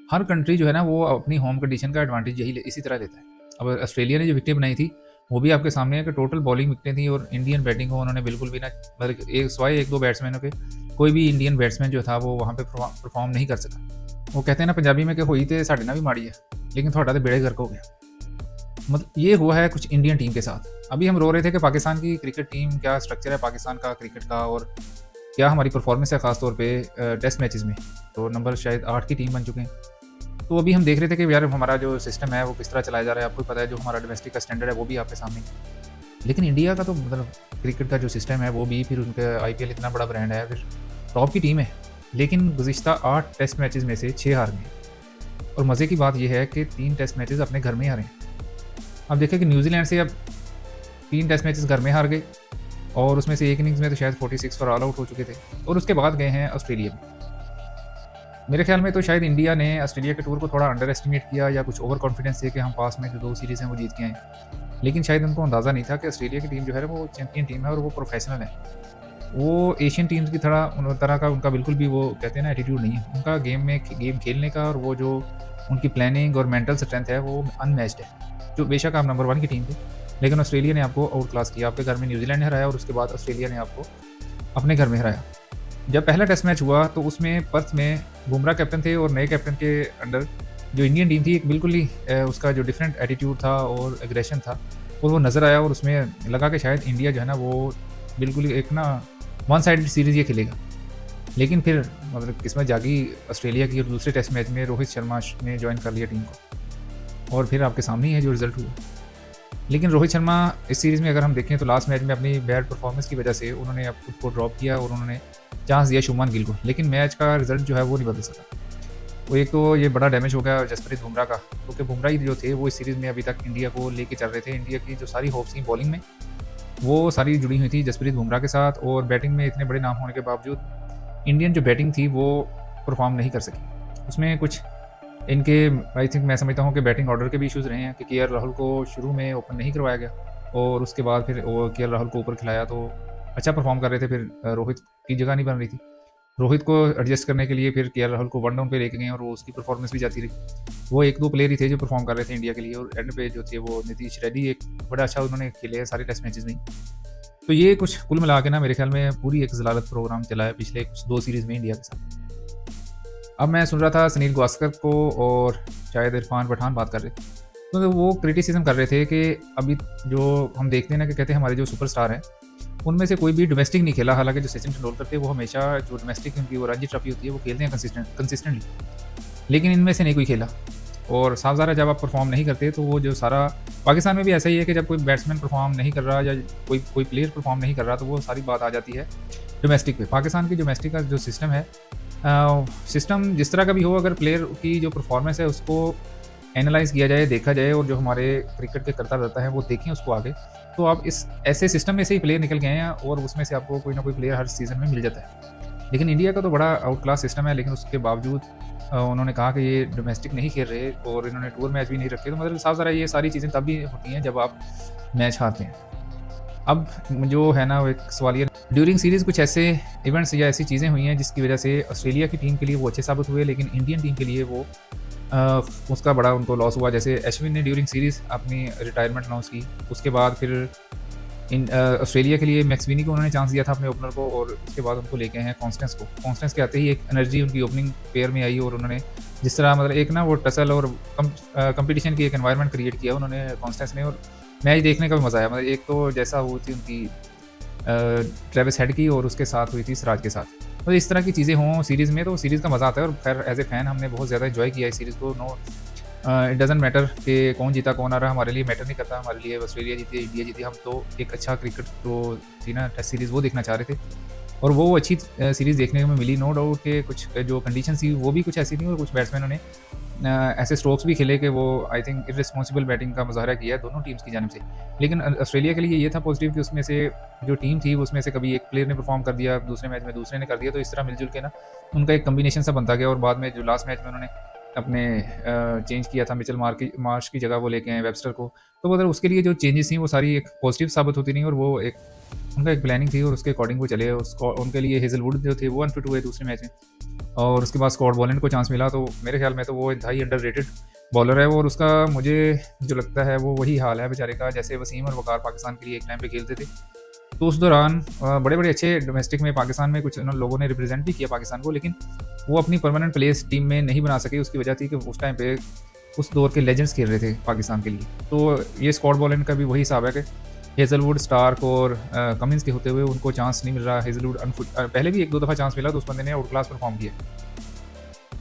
हर country जो है ना वो अपनी होम कंडीशन का एडवांटेज इसी तरह लेता है। अब ऑस्ट्रेलिया ने जो विकेटें बनाई थी वो भी आपके सामने है कि टोटल बॉलिंग विकेटें थी और इंडियन बैटिंग को उन्होंने बिल्कुल भी ना, मतलब एक सिवाय एक दो बैट्समैनों के कोई भी इंडियन बैट्समैन जो था वो वहाँ पे परफॉर्म नहीं कर सका। वो कहते हैं ना पंजाबी में कि हुई तो साढ़े ना भी माड़ी है, लेकिन थोड़ा तो बेड़े गर्क हो गया। मतलब ये हुआ है कुछ इंडियन टीम के साथ। अभी हम रो रहे थे कि पाकिस्तान की क्रिकेट टीम, क्या स्ट्रक्चर है पाकिस्तान का क्रिकेट का और क्या हमारी परफॉर्मेंस है खासतौर पे टेस्ट मैचेस में। तो नंबर शायद 8 की टीम बन चुके हैं। तो अभी हम देख रहे थे कि यार हमारा जो सिस्टम है वो किस तरह चलाया जा रहा है। आपको पता है जो हमारा डोमेस्टिक का स्टैंडर्ड है वो भी आपके सामने। लेकिन इंडिया का तो मतलब क्रिकेट का जो सिस्टम है वो भी, फिर उनका आईपीएल इतना बड़ा ब्रांड है, फिर टॉप की टीम है। लेकिन गुज़िश्ता 8 टेस्ट मैचेस में से 6 हार गए। और मज़े की बात यह है कि 3 टेस्ट मैचेस अपने घर में ही हारे हैं। अब देखें कि न्यूजीलैंड से अब 3 टेस्ट मैचेस घर में हार गए और उसमें से एक इनिंग्स में तो शायद 46 पर ऑल आउट हो चुके थे। और उसके बाद गए हैं ऑस्ट्रेलिया में। मेरे ख्याल में तो शायद इंडिया ने ऑस्ट्रेलिया के टूर को थोड़ा अंडर एस्टिमेट किया या कुछ ओवर कॉन्फिडेंस थे कि हम पास में जो 2 सीरीज़ हैं वो जीत के आए। लेकिन शायद उनको अंदाज़ा नहीं था कि ऑस्ट्रेलिया की टीम जो है वो चैंपियन टीम है और वो प्रोफेशनल है। वो एशियन टीम्स की तरह का उनका बिल्कुल भी, वो कहते हैं ना, एटीट्यूड नहीं है उनका गेम खेलने का। और वो जो उनकी प्लानिंग और मेंटल स्ट्रेंथ है वो अनमैच्ड है। जो बेशक आप नंबर 1 की टीम थे, लेकिन ऑस्ट्रेलिया ने आपको आउट क्लास किया। आपके घर में न्यूजीलैंड ने हराया और उसके बाद ऑस्ट्रेलिया ने आपको अपने घर में हराया। जब पहला टेस्ट मैच हुआ तो उसमें पर्थ में बुमराह कैप्टन थे और नए कैप्टन के अंडर जो इंडियन टीम थी एक बिल्कुल ही उसका जो डिफरेंट एटीट्यूड था और एग्रेशन था और वो नज़र आया। और उसमें लगा कि शायद इंडिया जो है ना वो बिल्कुल ही एक ना वन साइडेड सीरीज़ ये खेलेगा। लेकिन फिर मतलब किस्मत जागी ऑस्ट्रेलिया की और दूसरे टेस्ट मैच में रोहित शर्मा ने ज्वाइन कर लिया टीम को और फिर आपके सामने ही है जो रिज़ल्ट हुआ। लेकिन रोहित शर्मा इस सीरीज़ में अगर हम देखें तो लास्ट मैच में अपनी बैड परफॉर्मेंस की वजह से उन्होंने अब खुद को ड्रॉप किया और उन्होंने चांस दिया शुभमान गिल को। लेकिन मैच का रिजल्ट जो है वो नहीं बदल सका। वो एक तो ये बड़ा डैमेज हो गया जसप्रीत बुमराह का, क्योंकि बुमराह ही जो थे वो इस सीरीज़ में अभी तक इंडिया को लेके चल रहे थे। इंडिया की जो सारी होप्स थी बॉलिंग में वो सारी जुड़ी हुई थी जसप्रीत बुमराह के साथ। और बैटिंग में इतने बड़े नाम होने के बावजूद इंडियन जो बैटिंग थी वो परफॉर्म नहीं कर सकी। उसमें कुछ इनके आई थिंक मैं समझता हूँ कि बैटिंग ऑर्डर के भी इश्यूज़ रहे हैं कि केएल राहुल को शुरू में ओपन नहीं करवाया गया और उसके बाद फिर वो केएल राहुल को ऊपर खिलाया तो अच्छा परफॉर्म कर रहे थे। फिर रोहित की जगह नहीं बन रही थी। रोहित को एडजस्ट करने के लिए फिर केएल राहुल को 1 डाउन पे लेके गए और वो उसकी परफॉर्मेंस भी जाती रही। वो 1-2 प्लेयर ही थे जो परफॉर्म कर रहे थे इंडिया के लिए और एंड पे जो थे वो नीतीश रेड्डी एक बड़ा अच्छा उन्होंने खेले हैं सारे टेस्ट मैचेस में। तो ये कुछ कुल मिला के ना मेरे ख्याल में पूरी एक ज़लालत प्रोग्राम चला है पिछले कुछ 2 सीरीज़ में इंडिया के साथ। अब मैं सुन रहा था सुनील गावस्कर को और शायद इरफान पठान बात कर रहे थे, तो वो क्रिटिसिज्म कर रहे थे कि अभी जो हम देखते हैं ना कि कहते हैं हमारे जो सुपरस्टार हैं उनमें से कोई भी डोमेस्टिक नहीं खेला। हालांकि जो सचिन तेंदुलकर थे वो हमेशा जो डोमेस्टिक उनकी वो रणजी ट्रॉफी होती है वो खेलते हैं कंसिस्टेंटली, लेकिन इनमें से नहीं कोई खेला। और साफ ज़ाहिर है जब आप परफॉर्म नहीं करते तो वो जो सारा पाकिस्तान में भी ऐसा ही है कि जब कोई बैट्समैन परफॉर्म नहीं कर रहा या कोई प्लेयर परफॉर्म नहीं कर रहा तो वो सारी बात आ जाती है डोमेस्टिक पे। पाकिस्तान की डोमेस्टिक का जो सिस्टम है, सिस्टम जिस तरह का भी हो, अगर प्लेयर की जो परफॉर्मेंस है उसको एनालाइज़ किया जाए, देखा जाए और जो हमारे क्रिकेट के करता रहता है वो देखें उसको आगे, तो आप इस ऐसे सिस्टम में से ही प्लेयर निकल के आए हैं और उसमें से आपको कोई ना कोई प्लेयर हर सीज़न में मिल जाता है। लेकिन इंडिया का तो बड़ा आउट क्लास सिस्टम है, लेकिन उसके बावजूद उन्होंने कहा कि ये डोमेस्टिक नहीं खेल रहे और इन्होंने टूर मैच भी नहीं रखे। तो मतलब साफ ज़रा ये सारी चीज़ें तब भी होती हैं जब आप मैच हारते हैं। अब जो है ना वो एक सवाल ये, ड्यूरिंग सीरीज़ कुछ ऐसे इवेंट्स या ऐसी चीज़ें हुई हैं जिसकी वजह से ऑस्ट्रेलिया की टीम के लिए वो अच्छे साबित हुए, लेकिन इंडियन टीम के लिए वो उसका बड़ा उनको लॉस हुआ। जैसे अश्विन ने ड्यूरिंग सीरीज़ अपनी रिटायरमेंट अनाउंस की, उसके बाद फिर ऑस्ट्रेलिया के लिए मैक्सविनी को उन्होंने चांस दिया था अपने ओपनर को और उसके बाद उनको लेके हैं कॉन्स्टेंस को। कॉन्स्टेंस के आते ही एक एनर्जी उनकी ओपनिंग पेयर में आई और उन्होंने जिस तरह मतलब एक ना वो टसल और कंपटीशन की एक एनवायरनमेंट क्रिएट किया उन्होंने कॉन्स्टेंस ने, और मैच देखने का भी मज़ा आया। मतलब एक तो जैसा हुई थी उनकी ट्रेविस हेड की और उसके साथ हुई थी सिराज के साथ, तो इस तरह की चीज़ें हों सीरीज़ में तो सीरीज़ का मज़ा आता है। और खैर एज ए फ़ैन हमने बहुत ज़्यादा एंजॉय किया इस सीरीज़ को। नो इट डज़न्ट मैटर कि कौन जीता कौन आ रहा, हमारे लिए मैटर नहीं करता। हमारे लिए ऑस्ट्रेलिया जीती इंडिया जीती, हम तो एक अच्छा क्रिकेट जो थी ना टेस्ट सीरीज़ वो देखना चाह रहे थे और वो अच्छी सीरीज़ देखने में मिली। नो डाउट कि कुछ जो कंडीशन थी वो भी कुछ ऐसी थी और कुछ बैट्समैनों ने ऐसे स्ट्रोक्स भी खेले कि वो आई थिंक इररिस्पॉन्सिबल बैटिंग का मुजाहरा किया है दोनों टीम्स की जानिब से। लेकिन ऑस्ट्रेलिया के लिए ये था पॉजिटिव कि उसमें से जो टीम थी उसमें से कभी एक प्लेयर ने परफॉर्म कर दिया, दूसरे मैच में दूसरे ने कर दिया, तो इस तरह मिलजुल के ना उनका एक कम्बिनेशन सा बनता गया और बाद में जो लास्ट मैच में उन्होंने अपने चेंज किया था, मिचेल मार्श की जगह वो लेके आए वेबस्टर को। तो मतलब उसके लिए जो चेंजेस थी वो सारी एक पॉजिटिव साबित होती रहीं और वो एक उनका एक प्लानिंग थी और उसके अकॉर्डिंग वो चले। उसको उनके लिए हेज़लवुड जो थे वो अनफिट हुए दूसरे मैच में और उसके बाद स्कॉट बोलैंड को चांस मिला। तो मेरे ख्याल में तो वो इंतहाई अंडररेटेड बॉलर है और उसका मुझे जो लगता है वो वही हाल है बेचारे का जैसे वसीम और वकार पाकिस्तान के लिए एक टाइम पे खेलते थे। तो उस दौरान बड़े-बड़े अच्छे डोमेस्टिक में पाकिस्तान में कुछ उन लोगों ने रिप्रेज़ेंट भी किया पाकिस्तान को, लेकिन वो अपनी परमानेंट प्लेस टीम में नहीं बना सके। उसकी वजह थी कि उस टाइम पे उस दौर के लेजेंड्स खेल रहे थे पाकिस्तान के लिए। तो ये स्कॉट बोलैंड का भी वही हिसाब है कि हेज़लवुड, स्टार्क और कमिंस के होते हुए उनको चांस नहीं मिल रहा। हेज़लवुड पहले भी 1-2 दफ़ा चांस मिला तो उस बंदे ने आउट क्लास परफॉर्म किया।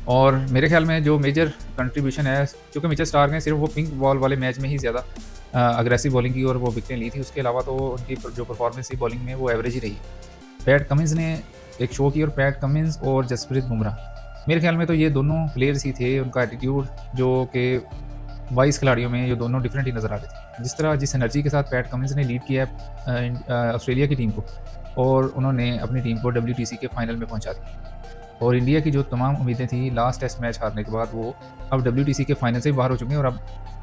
और मेरे ख्याल में जो मेजर कंट्रीब्यूशन है, क्योंकि मिचेल स्टार्क ने सिर्फ वो पिंक बॉल वाले मैच में ही ज़्यादा अग्रेसिव बॉलिंग की और वो विकेटें ली थी। उसके अलावा तो उनकी जो परफॉर्मेंस थी बॉलिंग में वो एवरेज ही रही। पैट कमिंस ने एक शो की और पैट कमिंस और जसप्रीत बुमराह मेरे ख्याल में तो ये दोनों प्लेयर्स ही थे। उनका एटीट्यूड जो कि 22 खिलाड़ियों में ये दोनों डिफरेंट ही नज़र आ रहे थे। जिस एनर्जी के साथ पैट कमिंस ने लीड किया ऑस्ट्रेलिया की टीम को और उन्होंने अपनी टीम को WTC के फाइनल में पहुंचा दिया। और इंडिया की जो तमाम उम्मीदें थी लास्ट टेस्ट मैच हारने के बाद वो अब WTC के फाइनल से बाहर हो चुके हैं और अब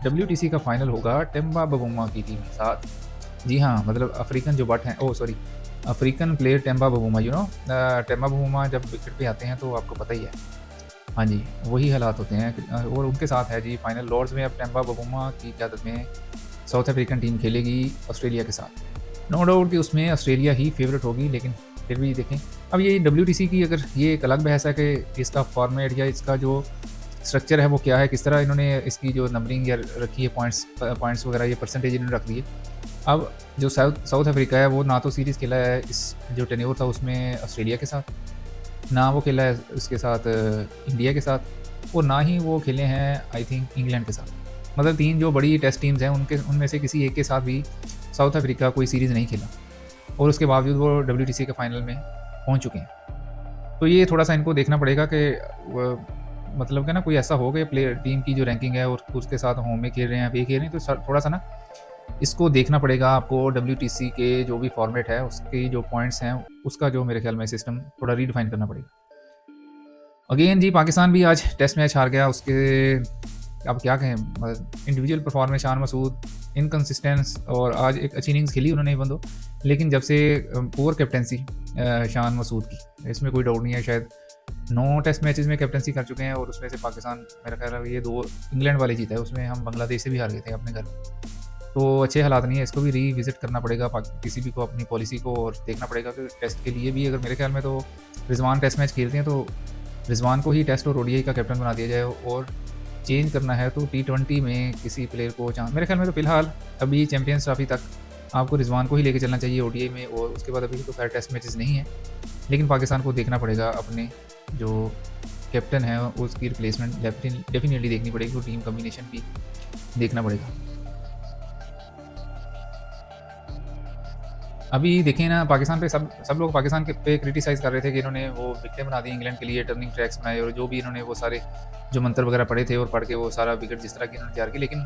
WTC का फाइनल होगा टेम्बा बवुमा की टीम के साथ। जी हाँ, मतलब अफ्रीकन जो बट हैं, African player Temba Bavuma, Temba Bavuma जब विकेट पे आते हैं तो आपको पता ही है। हाँ जी, वही हालात होते हैं और उनके साथ है जी फाइनल लॉर्ड्स में। अब टेम्बा बवुमा की क़यादत में साउथ अफ्रीकन टीम खेलेगी ऑस्ट्रेलिया के साथ। नो डाउट कि उसमें ऑस्ट्रेलिया ही फेवरेट होगी, लेकिन फिर भी देखें। अब ये WTC की अगर ये एक अलग बहस है कि इसका फॉर्मेट या इसका जो स्ट्रक्चर है वो क्या है, किस तरह इन्होंने इसकी जो नंबरिंग या रखी है, पॉइंट्स वगैरह, ये परसेंटेज इन्होंने रख दी है। अब जो साउथ अफ्रीका है वो ना तो सीरीज़ खेला है इस जो टेन्योर था उसमें ऑस्ट्रेलिया के साथ, ना वो खेला है उसके साथ इंडिया के साथ, और ना ही वो खेले हैं आई थिंक इंग्लैंड के साथ। मतलब 3 जो बड़ी टेस्ट टीम्स हैं उनमें से किसी एक के साथ भी साउथ अफ्रीका कोई सीरीज़ नहीं खेला और उसके बावजूद वो WTC के फाइनल में पहुंच चुके हैं। तो ये थोड़ा सा इनको देखना पड़ेगा कि मतलब कि ना कोई ऐसा हो कि प्लेयर टीम की जो रैंकिंग है और उसके साथ होम में खेल रहे हैं, पे खेल रहे हैं, तो थोड़ा सा ना इसको देखना पड़ेगा आपको। WTC के जो भी फॉर्मेट है उसके जो पॉइंट्स हैं उसका जो मेरे ख्याल में सिस्टम थोड़ा रीडिफाइन करना पड़ेगा। अगेन जी पाकिस्तान भी आज टेस्ट मैच हार गया। उसके अब क्या कहें, individual performance Shan Masood inconsistence, और आज एक अच्छी इनिंग्स खेली उन्होंने बंदो, लेकिन जब से पुअर कैप्टनसी शान मसूद की, इसमें कोई डाउट नहीं है। शायद 9 टेस्ट मैचेस में कैप्टनसी कर चुके हैं और उसमें से पाकिस्तान मेरा ख्याल है ये 2 इंग्लैंड वाले जीता है, उसमें हम बांग्लादेश से भी हार गए थे अपने घर। तो अच्छे हालात नहीं है, इसको भी रीविजिट करना पड़ेगा PCB को, अपनी पॉलिसी को, और देखना पड़ेगा कि टेस्ट के लिए भी अगर मेरे ख्याल में तो रिजवान टेस्ट मैच खेलते हैं तो रिजवान को ही टेस्ट और ODI का कैप्टन बना दिया जाए, और चेंज करना है तो T20 में किसी प्लेयर को चांस। मेरे ख्याल में तो फिलहाल अभी चैंपियंस ट्रॉफी तक आपको रिजवान को ही लेके चलना चाहिए ODI में, और उसके बाद अभी तो खैर टेस्ट मैचेस नहीं है, लेकिन पाकिस्तान को देखना पड़ेगा अपने जो कैप्टन है उसकी रिप्लेसमेंट डेफिनेटली देखनी पड़ेगी, और टीम कम्बिनेशन भी देखना पड़ेगा। अभी देखें ना, पाकिस्तान पे सब लोग पाकिस्तान के पे क्रिटिसाइज़ कर रहे थे कि इन्होंने वो विकेटें बना दी इंग्लैंड के लिए, टर्निंग ट्रैक्स बनाए, और जो भी इन्होंने वो सारे जो मंत्र वगैरह पढ़े थे और पढ़ के वो सारा विकेट जिस तरह की इन्होंने तैयार की। लेकिन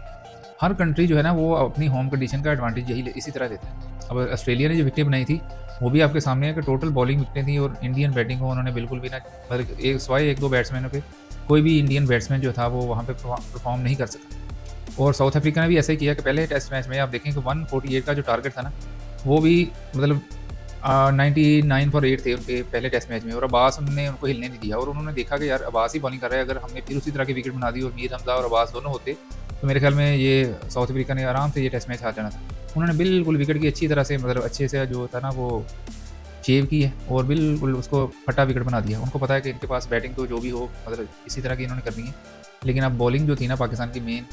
हर कंट्री जो है ना वो अपनी होम कंडीशन का एडवांटेज इसी तरह लेता है। अब ऑस्ट्रेलिया ने जो विकेटें बनाई थी वो भी आपके सामने है कि टोटल बॉलिंग विकेटें थी, और इंडियन बैटिंग को उन्होंने बिल्कुल भी ना, मतलब सिवाय 1-2 बैट्समैनों के कोई भी इंडियन बैट्समैन जो था वो वहाँ पर परफॉर्म नहीं कर सका। और साउथ अफ्रीका ने भी ऐसा ही किया कि पहले टेस्ट मैच में आप देखें कि 148 का जो टारगेट था ना वो भी मतलब 99 फॉर 8 थे उनके पहले टेस्ट मैच में, और अब्बास ने उनको हिलने नहीं दिया। और उन्होंने देखा कि यार अब्बास ही बॉलिंग कर रहा है, अगर हमने फिर उसी तरह की विकेट बना दी और मीर हमजा और अब्बास दोनों होते तो मेरे ख्याल में ये साउथ अफ्रीका ने आराम से ये टेस्ट मैच हार जाना था। उन्होंने बिल्कुल विकेट की अच्छी तरह से, मतलब अच्छे से जो था ना वो शेव की है और बिल्कुल उसको फटा विकेट बना दिया। उनको पता है कि इनके पास बैटिंग तो जो भी हो मतलब इसी तरह की इन्होंने करनी है, लेकिन अब बॉलिंग जो थी ना पाकिस्तान की मेन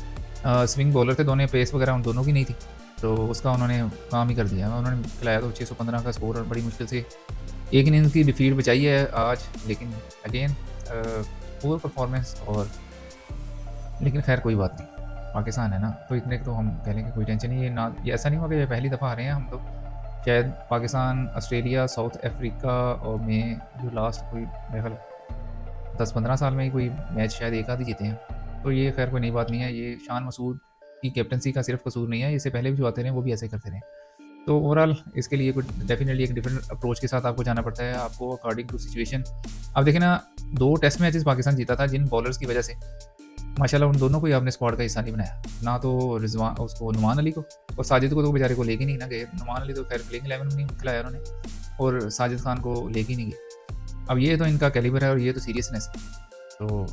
स्विंग बॉलर थे दोनों, पेस वगैरह उन दोनों की नहीं थी, तो उसका उन्होंने काम ही कर दिया। उन्होंने खिलाया तो 615 का स्कोर, और बड़ी मुश्किल से एक इनिंग्स की डिफीट बचाई है आज, लेकिन अगेन पुअर परफॉर्मेंस। और लेकिन खैर कोई बात नहीं, पाकिस्तान है ना, तो इतने तो हम कह लेंगे कोई टेंशन नहीं है ना। ये ऐसा नहीं हुआ कि ये पहली दफ़ा आ रहे हैं हम, तो शायद पाकिस्तान, ऑस्ट्रेलिया, साउथ अफ्रीका और में जो लास्ट कोई मेरे ख्याल 10-15 साल में ही कोई मैच शायद एक आध ही जीते हैं। तो ये खैर कोई नई बात नहीं है, ये शान मसूद की कैप्टनसी का सिर्फ कसूर नहीं है, इससे पहले भी जो आते रहे वो भी ऐसे करते रहे। तो ओवरऑल इसके लिए कुछ डेफिनेटली एक डिफरेंट अप्रोच के साथ आपको जाना पड़ता है, आपको अकॉर्डिंग टू सिचुएशन। अब देखें ना, 2 टेस्ट मैचेस पाकिस्तान जीता था जिन बॉलर्स की वजह से माशाल्लाह उन दोनों को ही आपने स्क्वाड का हिस्सा नहीं बनाया, ना तो रिजवान उसको नुमान अली को, और साजिद को तो बेचारे को लेके नहीं ना गए। नुमान अली तो खैर प्लेइंग 11 में नहीं खिलाया उन्होंने, और साजिद खान को लेके ही नहीं गए। अब ये तो इनका कैलिबर है और ये तो सीरियसनेस है। तो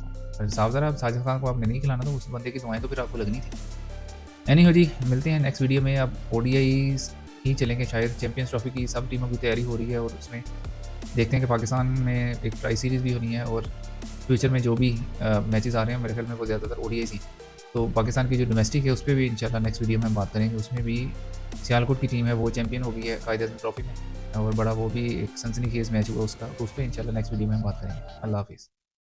साहब ज़रा साजिद खान को आपने नहीं खिलाना, तो उस बंदे की दुआएं तो फिर आपको लगनी थी। एनीहो जी, मिलते हैं नेक्स्ट वीडियो में। अब ओडीआईज़ ही चलेंगे शायद, चैंपियंस ट्रॉफी की सब टीमों की तैयारी हो रही है, और उसमें देखते हैं कि पाकिस्तान में एक ट्राई सीरीज़ भी होनी है, और फ्यूचर में जो भी मैचेस आ रहे हैं मेरे ख्याल में वो ज़्यादातर ओडीआईज़ ही। तो पाकिस्तान की जो डोमेस्टिक है उस पर भी इंशाल्लाह नेक्स्ट वीडियो में हम बात करेंगे। उसमें भी सियालकोट की टीम है, वो चैंपियन हो गई है कायदे ट्रॉफी में, और बड़ा वो भी एक सनसनीखेज़ मैच हुआ उसका, तो उस पर इंशाल्लाह नेक्स्ट वीडियो में हम बात करेंगे। अल्लाह हाफ़िज़।